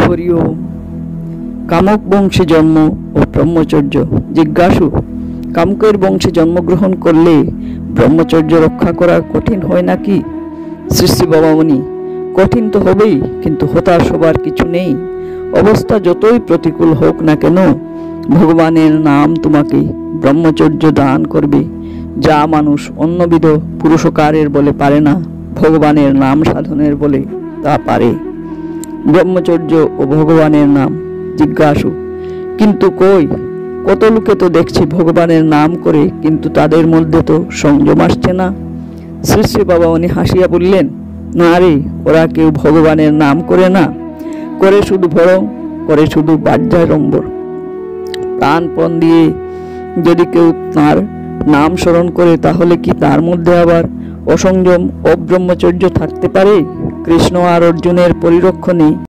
হরি ওম। কামক বংশে জন্ম ও ব্রহ্মচর্য। জিজ্ঞাসু, কামকের বংশে জন্মগ্রহণ করলে ব্রহ্মচর্য রক্ষা করা কঠিন হয় নাকি? শ্রী শ্রী বাবামণি, কঠিন তো হবেই, কিন্তু হতাশ হবার কিছু নেই। অবস্থা যতই প্রতিকূল হোক না কেন, ভগবানের নাম তোমাকে ব্রহ্মচর্য দান করবে। যা মানুষ অন্যবিধ পুরুষকারের বলে পারে না, ভগবানের নাম সাধনের বলে তা পারে। ব্রহ্মচর্য ও ভগবানের নাম। জিজ্ঞাসু, কিন্তু কই, কত লোকে তো দেখছি ভগবানের নাম করে, কিন্তু তাদের মধ্যে তো সংযম আসছে না। শ্রী শ্রী বাবামণি হাসিয়া বললেন, না রে, ওরা কেউ ভগবানের নাম করে না, করে শুধু ভরং, করে শুধু বাহ্যাড়ম্বর। প্রাণপণ দিয়ে যদি কেউ তাঁর নাম স্মরণ করে, তাহলে কি তার মধ্যে আবার অসংযম, অব্রহ্মচর্য থাকতে পারে? কৃষ্ণ আর অর্জুনের পরিরক্ষণে